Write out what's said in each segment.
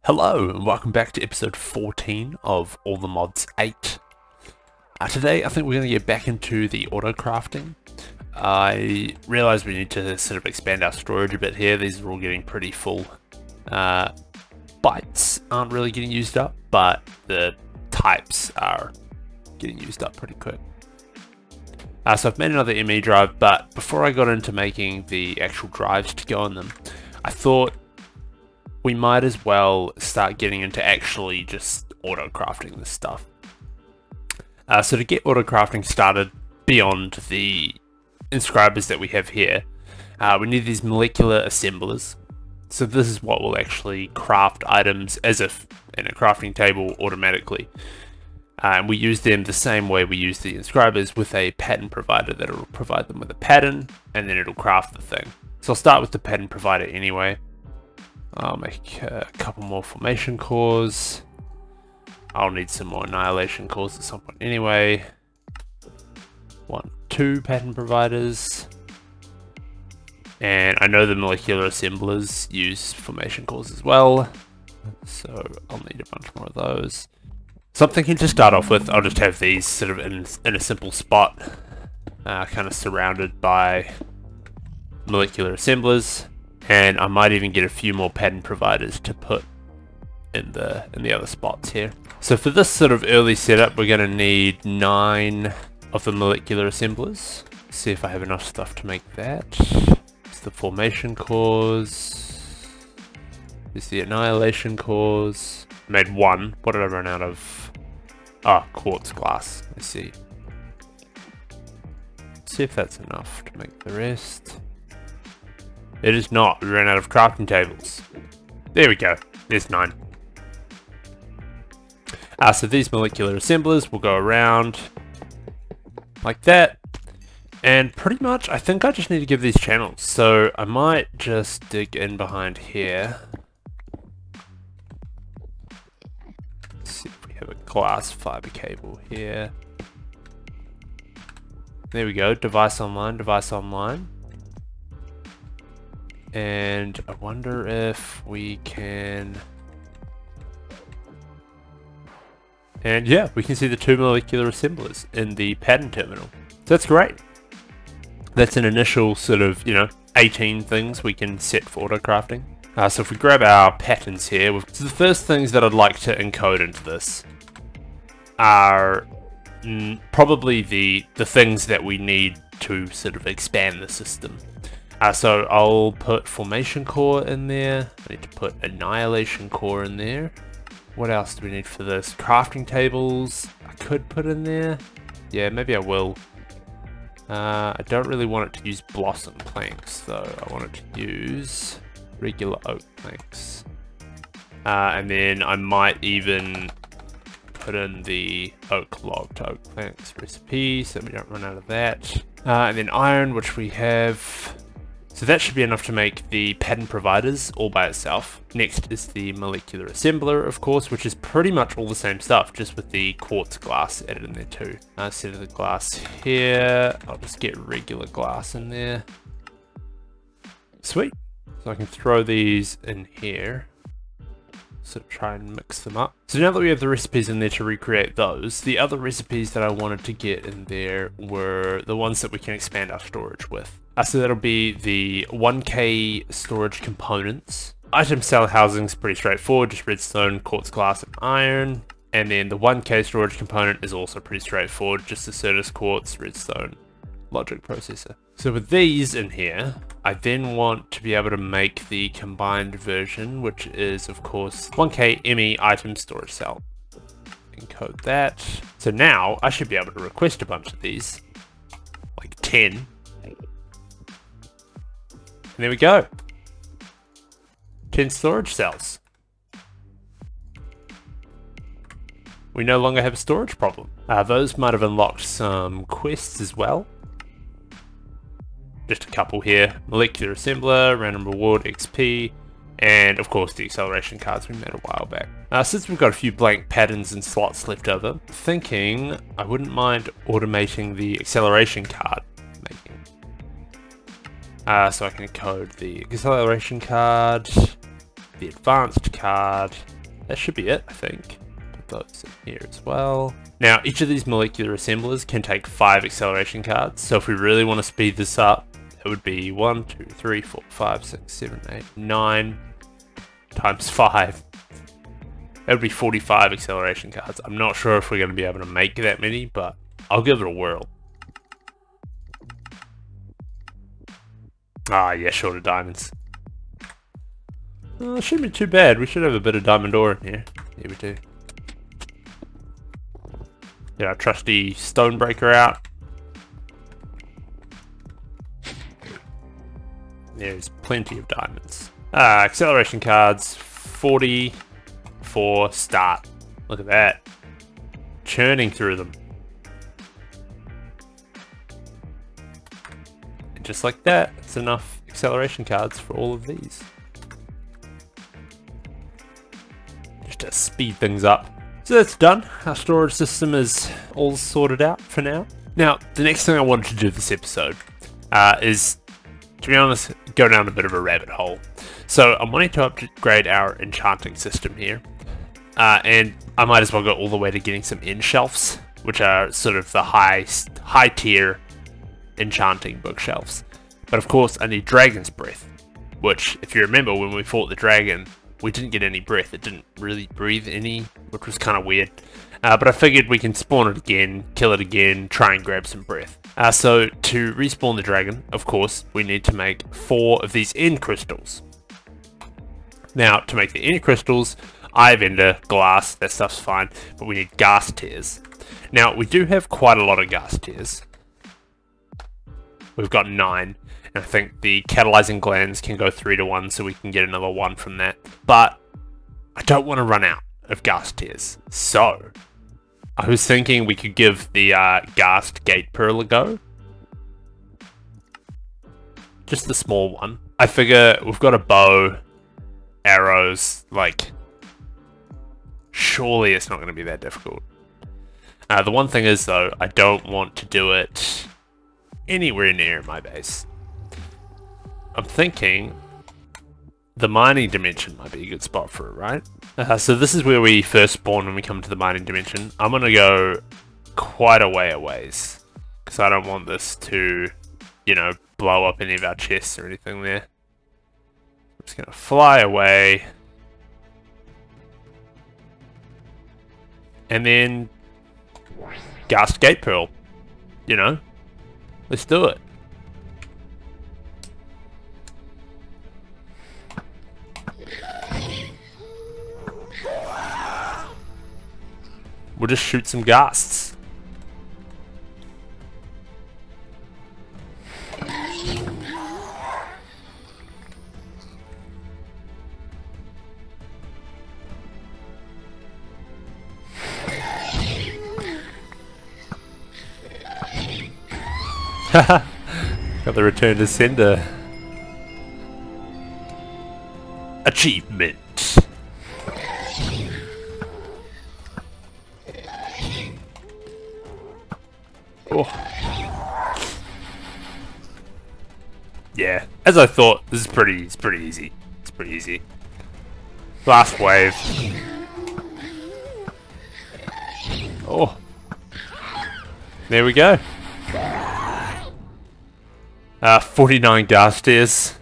Hello and welcome back to episode 14 of All the Mods 8. Today I think we're going to get back into the auto crafting. I realise we need to sort of expand our storage a bit here. These are all getting pretty full. Bytes aren't really getting used up, but the types are getting used up pretty quick. So I've made another ME drive, but before I got into making the actual drives to go on them, I thought we might as well start getting into actually just auto crafting this stuff. So to get auto crafting started beyond the inscribers that we have here, we need these molecular assemblers. So this is what will actually craft items as if in a crafting table automatically. And we use them the same way we use the inscribers, with a pattern provider that will provide them with a pattern and then it'll craft the thing. So I'll start with the pattern provider anyway. I'll make a couple more formation cores. I'll need some more annihilation cores at some point anyway. 1, 2 pattern providers. And I know the molecular assemblers use formation cores as well, so I'll need a bunch more of those. So I'm thinking to start off with, I'll just have these sort of in a simple spot, kind of surrounded by molecular assemblers. And I might even get a few more pattern providers to put in the other spots here. So for this sort of early setup, we're going to need 9 of the molecular assemblers. See if I have enough stuff to make that. It's the formation cores. It's the annihilation cores. I made 1. What did I run out of? Ah, quartz glass. I see. Let's see if that's enough to make the rest. It is not. We ran out of crafting tables. There we go. There's 9. So these molecular assemblers will go around like that. And pretty much, I think I just need to give these channels. So I might just dig in behind here. Let's see if we have a glass fiber cable here. There we go. Device online, device online. And I wonder if we can... And yeah, we can see the 2 molecular assemblers in the pattern terminal. So that's great. That's an initial sort of, 18 things we can set for auto crafting. So if we grab our patterns here, so the first things that I'd like to encode into this are probably the things that we need to sort of expand the system. So I'll put formation core in there. I need to put annihilation core in there. What else do we need for this? Crafting tables I could put in there. Yeah, maybe I will. I don't really want it to use blossom planks though. I want it to use regular oak planks. And then I might even put in the oak log to oak planks recipe so we don't run out of that. And then iron, which we have. So that should be enough to make the pattern providers all by itself. Next is the molecular assembler, of course, which is pretty much all the same stuff, just with the quartz glass added in there too. Instead of the glass here, I'll just get regular glass in there. Sweet. So I can throw these in here. So try and mix them up. So now that we have the recipes in there to recreate those, the other recipes that I wanted to get in there were the ones that we can expand our storage with. So that'll be the 1K storage components. Item cell housing is pretty straightforward, just redstone, quartz glass, and iron. And then the 1K storage component is also pretty straightforward, just the Certus quartz, redstone, logic processor. So with these in here, I then want to be able to make the combined version, which is of course 1K ME item storage cell. Encode that. So now I should be able to request a bunch of these, like 10. And there we go. 10 storage cells. We no longer have a storage problem. Those might have unlocked some quests as well. Just a couple here. Molecular assembler, random reward, XP, and of course the acceleration cards we made a while back. Since we've got a few blank patterns and slots left over, thinking I wouldn't mind automating the acceleration card making. So I can encode the acceleration card, the advanced card, that should be it, I think. Put those in here as well. Now, each of these molecular assemblers can take 5 acceleration cards, so if we really want to speed this up, it would be 1, 2, 3, 4, 5, 6, 7, 8, 9 times 5. That would be 45 acceleration cards. I'm not sure if we're going to be able to make that many, but I'll give it a whirl. Ah, yeah, shorter diamonds. It shouldn't be too bad. We should have a bit of diamond ore in here. Yeah, we do. Get our trusty stonebreaker out. There's plenty of diamonds. Acceleration cards, 44 start. Look at that. Churning through them. And just like that, it's enough acceleration cards for all of these. Just to speed things up. So that's done. Our storage system is all sorted out for now. Now, the next thing I wanted to do this episode is, to be honest, go down a bit of a rabbit hole. So I'm wanting to upgrade our enchanting system here. And I might as well go all the way to getting some end shelves, which are sort of the high tier enchanting bookshelves. But of course, I need dragon's breath, which, if you remember, when we fought the dragon, we didn't get any breath. It didn't really breathe any, which was kind of weird. But I figured we can spawn it again, kill it again, try and grab some breath. So to respawn the dragon, of course, we need to make 4 of these end crystals. Now, to make the end crystals, Eye Ender, glass, that stuff's fine, but we need gas tears. Now, we do have quite a lot of gas tears. We've got 9. I think the catalyzing glands can go 3 to 1, so we can get another 1 from that. But I don't want to run out of gas tears. So I was thinking we could give the ghast gate pearl a go. Just the small one. I figure we've got a bow, arrows, like, surely it's not going to be that difficult. The one thing is, though, I don't want to do it anywhere near my base. I'm thinking the mining dimension might be a good spot for it, right? So this is where we first spawn when we come to the mining dimension. I'm going to go quite a way away, because I don't want this to, you know, blow up any of our chests or anything there. I'm just going to fly away. And then ghast gate pearl, you know, let's do it. We'll just shoot some ghasts. Got the return to sender. Achievement. Oh. Yeah, as I thought, this is pretty easy. It's pretty easy. Last wave. Oh. There we go. 49 ghast tears.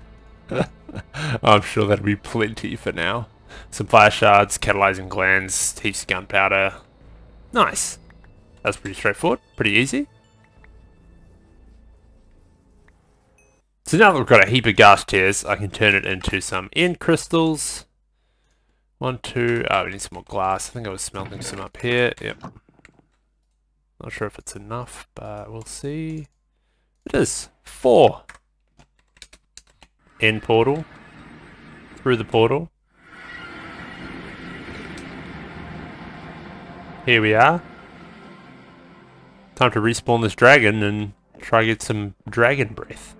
I'm sure that'll be plenty for now. Some fire shards, catalyzing glands, heaps of gunpowder. Nice. That's pretty straightforward, pretty easy. So now that we've got a heap of ghast tears, I can turn it into some end crystals. 1, 2, we need some more glass. I think I was smelting some up here. Yep. Not sure if it's enough, but we'll see. It is 4. End portal. Through the portal. Here we are. Time to respawn this dragon and try to get some dragon breath.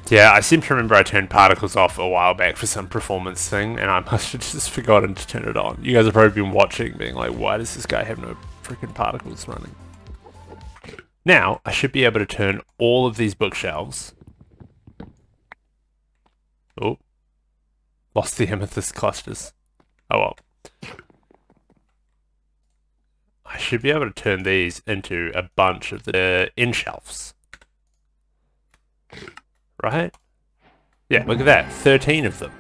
Yeah, I seem to remember I turned particles off a while back for some performance thing, and I must have just forgotten to turn it on. You guys have probably been watching, being like, why does this guy have no freaking particles running? Now, I should be able to turn all of these bookshelves. Oh. Lost the amethyst clusters. Oh well. I should be able to turn these into a bunch of the end shelves. Right? Yeah, look at that. 13 of them.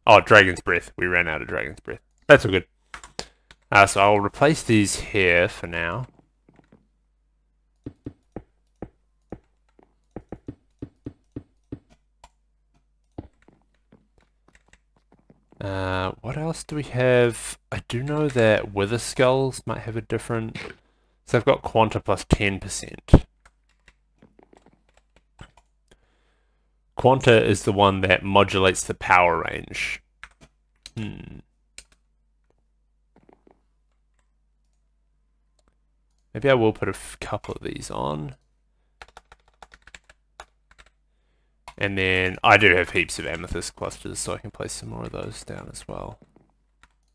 Oh, Dragon's Breath. We ran out of Dragon's Breath. That's all good. So I'll replace these here for now. What else do we have? I do know that Wither Skulls might have a different... So I've got Quanta plus 10%. Quanta is the one that modulates the power range. Maybe I will put a couple of these on. And then I do have heaps of amethyst clusters, so I can place some more of those down as well.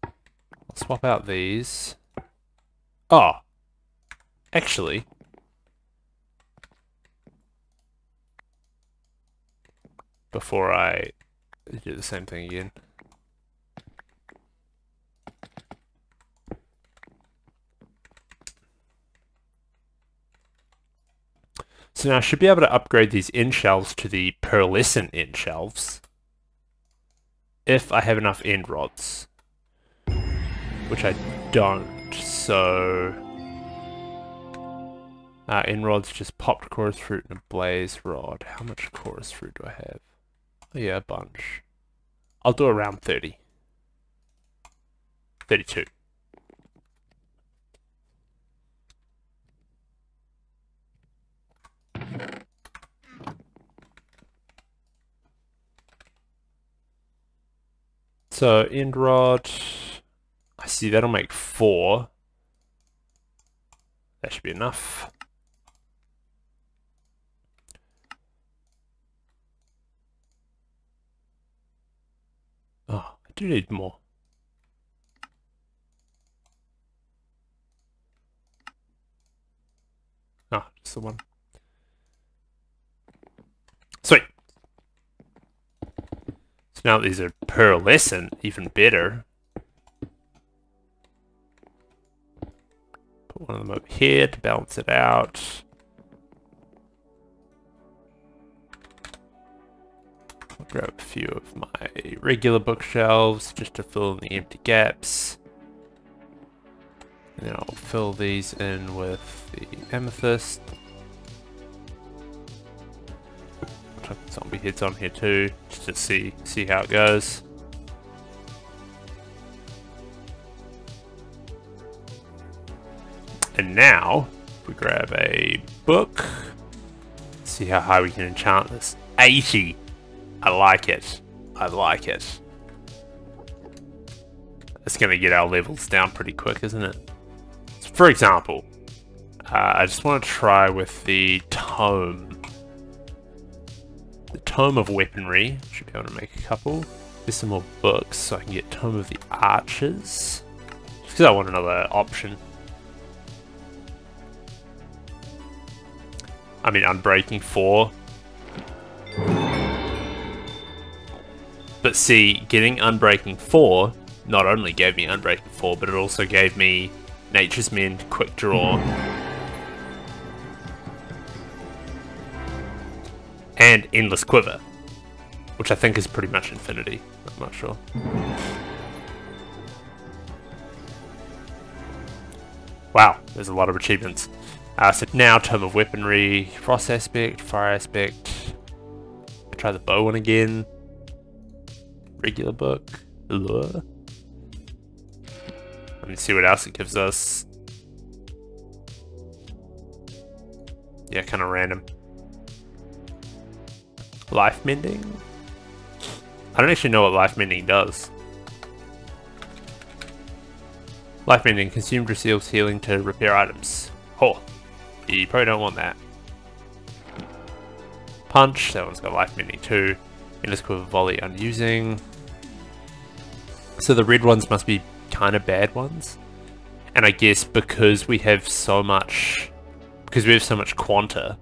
I'll swap out these. Oh! Actually... before I do the same thing again. So now I should be able to upgrade these end shelves to the pearlescent end shelves if I have enough end rods, which I don't. So end rods just popped chorus fruit and a blaze rod. How much chorus fruit do I have? Oh yeah, a bunch. I'll do around 30. 32. So, end rod, I see that'll make 4. That should be enough. Oh, I do need more. Ah, just the one. Sweet. So now that these are pearlescent, even better. Put one of them over here to balance it out. I'll grab a few of my regular bookshelves just to fill in the empty gaps. And then I'll fill these in with the amethyst. I'll chuck zombie heads on here too, just to see how it goes. And now, if we grab a book, see how high we can enchant this. 80! I like it. I like it. It's going to get our levels down pretty quick, isn't it? So for example, I just want to try with the tome. The tome of weaponry. Should be able to make a couple. There's some more books, so I can get tome of the archers. Just because I want another option. I mean, Unbreaking 4. But see, getting Unbreaking 4 not only gave me Unbreaking 4, but it also gave me Nature's Mend, Quick Draw, and Endless Quiver, which I think is pretty much infinity. I'm not sure. Wow, there's a lot of achievements. So now, Tome of Weaponry, Frost Aspect, Fire Aspect. Try the bow one again. Regular book. Ugh. Let me see what else it gives us. Yeah, kind of random. Life Mending? I don't actually know what Life Mending does. Life Mending consumed receives healing to repair items. Oh. You probably don't want that. Punch, that one's got life mending too. Endless quiver volley unusing. So the red ones must be kind of bad ones. And I guess because we have so much quanta,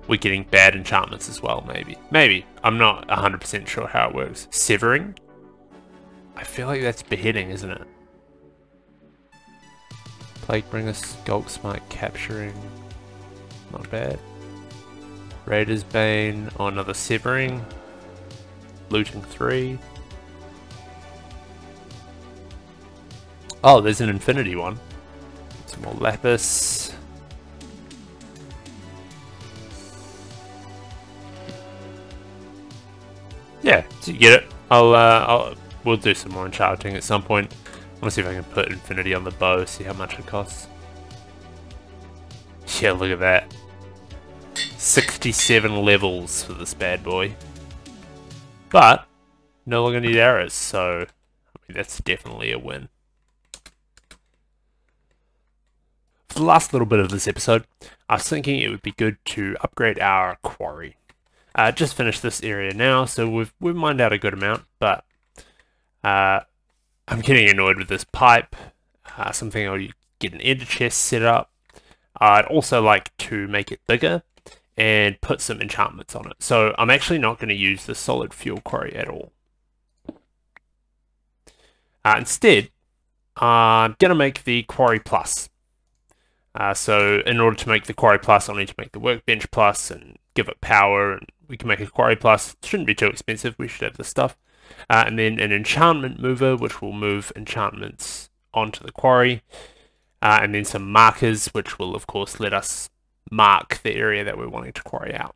we're getting bad enchantments as well, maybe. Maybe. I'm not 100% sure how it works. Severing? I feel like that's beheading, isn't it? Plaguebringer, Skulk Smite, capturing. Not bad. Raider's Bane, oh, another Severing. Looting 3. Oh, there's an Infinity one. Some more Lapis. Yeah, so you get it. We'll do some more enchanting at some point. I want to see if I can put Infinity on the bow, see how much it costs. Yeah, look at that. 67 levels for this bad boy. But, no longer need arrows, so I mean, that's definitely a win. For the last little bit of this episode, I was thinking it would be good to upgrade our quarry. Just finished this area now, so we've mined out a good amount, but I'm getting annoyed with this pipe. Something I'll get an ender chest set up. I'd also like to make it bigger and put some enchantments on it. So I'm actually not going to use the solid fuel quarry at all. Instead, I'm going to make the QuarryPlus. So in order to make the QuarryPlus, I'll need to make the Workbench Plus and give it power, and we can make a QuarryPlus. It shouldn't be too expensive, we should have this stuff. And then an enchantment mover, which will move enchantments onto the quarry. And then some markers, which will of course let us mark the area that we're wanting to quarry out.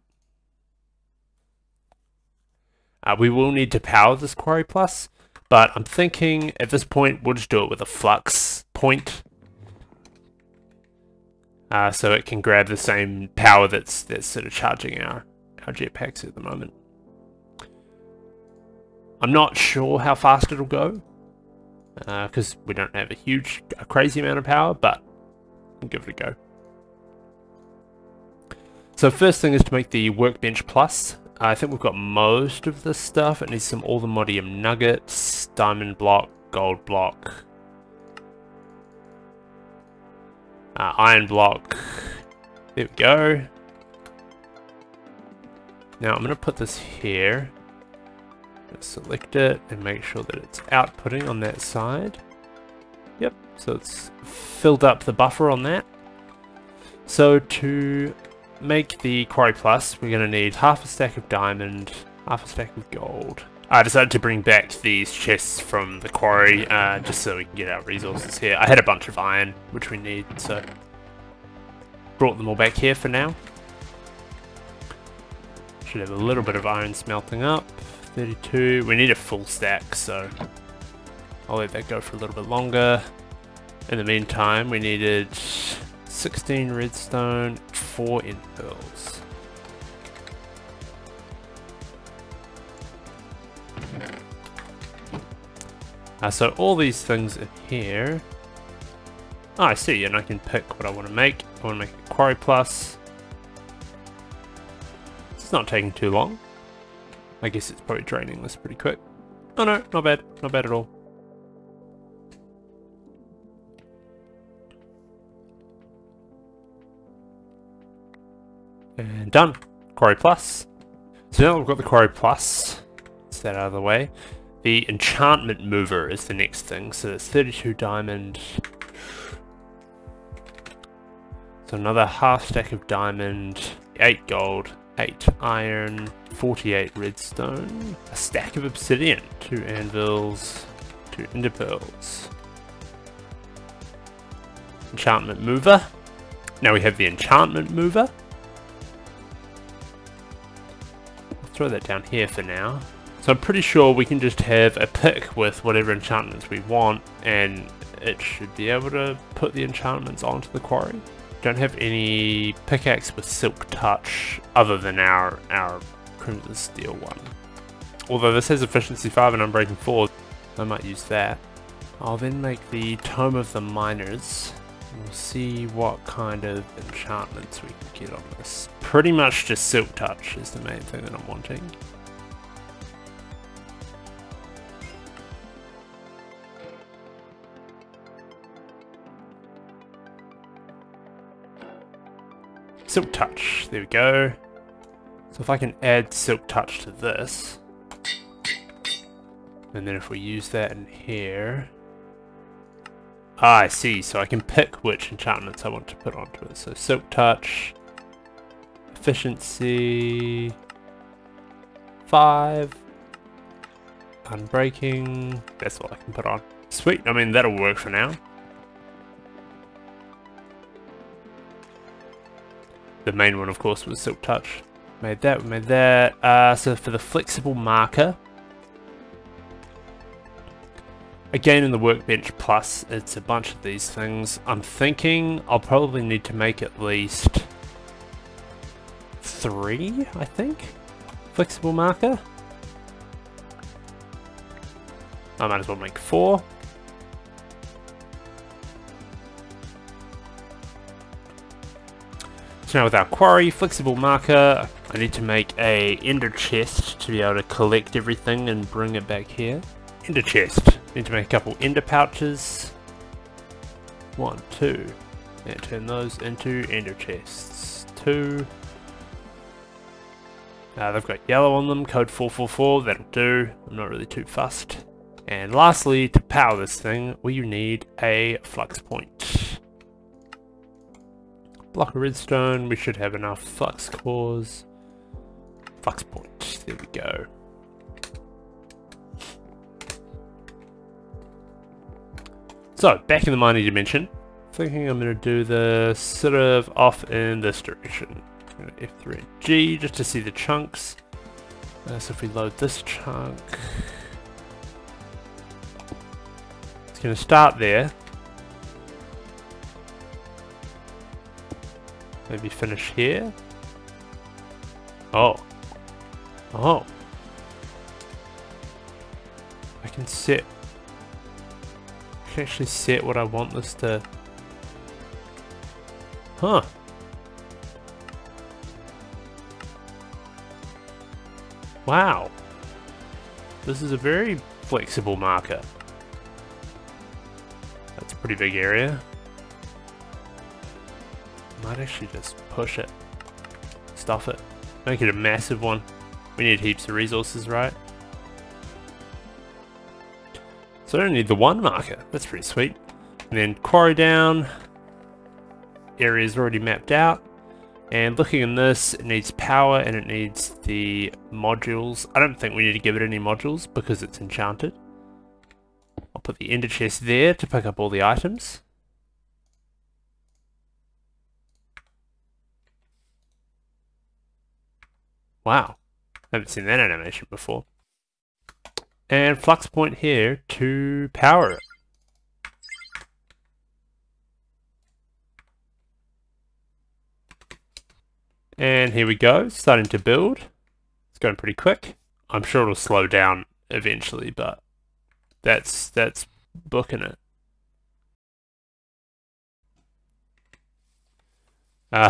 We will need to power this QuarryPlus, but I'm thinking at this point we'll just do it with a flux point. So it can grab the same power that's sort of charging our jetpacks at the moment. I'm not sure how fast it'll go, because we don't have a crazy amount of power, but we'll give it a go. So first thing is to make the Workbench Plus. I think we've got most of this stuff. It needs some Allthemodium nuggets, diamond block, gold block, iron block. There we go. Now I'm going to put this here. Select it and make sure that it's outputting on that side. Yep, so it's filled up the buffer on that. So to make the QuarryPlus, we're going to need half a stack of diamond, half a stack of gold. I decided to bring back these chests from the quarry just so we can get our resources here. I had a bunch of iron, which we need, so brought them all back here for now. Should have a little bit of iron smelting up. 32. We need a full stack, so I'll let that go for a little bit longer. In the meantime, we needed 16 redstone, 4 end pearls. So all these things in here. Oh, I see, and I can pick what I want to make. I want to make a QuarryPlus. It's not taking too long. I guess it's probably draining this pretty quick. Oh no, not bad. Not bad at all. And done. QuarryPlus. So now we've got the QuarryPlus. Get that out of the way. The enchantment mover is the next thing. So it's 32 diamond. So another half stack of diamond. 8 gold. 8 iron, 48 redstone, a stack of obsidian, 2 anvils, 2 ender pearls. Enchantment mover. Now we have the enchantment mover. I'll throw that down here for now. So I'm pretty sure we can just have a pick with whatever enchantments we want, and it should be able to put the enchantments onto the quarry. Don't have any pickaxe with silk touch other than our crimson steel one. Although this has efficiency 5 and unbreaking 4, I might use that. I'll then make the tome of the miners. We'll see what kind of enchantments we can get on this. Pretty much just Silk Touch is the main thing that I'm wanting. Silk Touch, there we go. So if I can add Silk Touch to this, and then if we use that in here, I see, so I can pick which enchantments I want to put onto it. So Silk Touch, Efficiency, 5, Unbreaking, that's all I can put on. Sweet, I mean that'll work for now. The main one of course was Silk Touch. Made that, so for the flexible marker, again in the Workbench Plus, it's a bunch of these things. I'm thinking I'll probably need to make at least 3, I think, flexible marker. I might as well make 4. So now with our quarry, flexible marker, I need to make a ender chest to be able to collect everything and bring it back here. Ender chest. Need to make a couple ender pouches. 1, 2. And turn those into ender chests. 2. They've got yellow on them, code 444, that'll do. I'm not really too fussed. And lastly, to power this thing, we need a flux point. Block of redstone, we should have enough flux cores. Flux point, there we go. So, back in the mining dimension, thinking I'm going to do this sort of off in this direction. F3 and G just to see the chunks. So if we load this chunk, it's going to start there. Maybe finish here. Oh. Oh. I can actually set what I want this to. Huh. Wow. This is a very flexible marker. That's a pretty big area. Might actually just push it. Stuff it. Make it a massive one. We need heaps of resources, right? So I don't need the 1 marker. That's pretty sweet. And then quarry down. Area's already mapped out. And looking in this, it needs power and it needs the modules. I don't think we need to give it any modules because it's enchanted. I'll put the ender chest there to pick up all the items. Wow, haven't seen that animation before. And flux point here to power it. And here we go, starting to build. It's going pretty quick. I'm sure it'll slow down eventually, but that's booking it.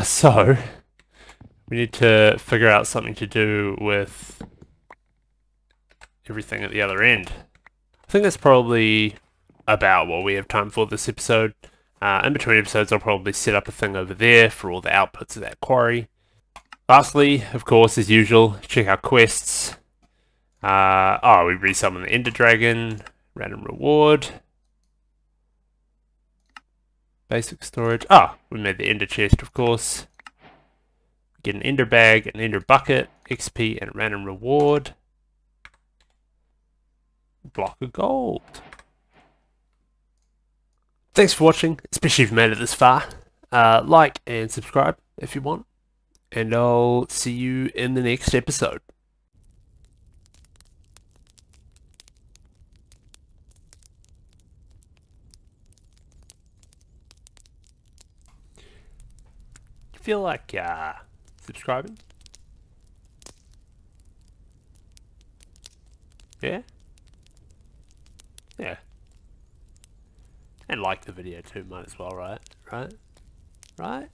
So we need to figure out something to do with everything at the other end. I think that's probably about what we have time for this episode. In between episodes, I'll probably set up a thing over there for all the outputs of that quarry. Lastly, of course, as usual, check our quests. We resummon the Ender Dragon, random reward, basic storage. We made the Ender chest, of course. Get an Ender bag, an Ender bucket, XP, and a random reward. Block of gold. Thanks for watching, especially if you made it this far. Like and subscribe if you want. And I'll see you in the next episode. Feel like subscribing? Yeah? Yeah. And like the video too, might as well, right? Right?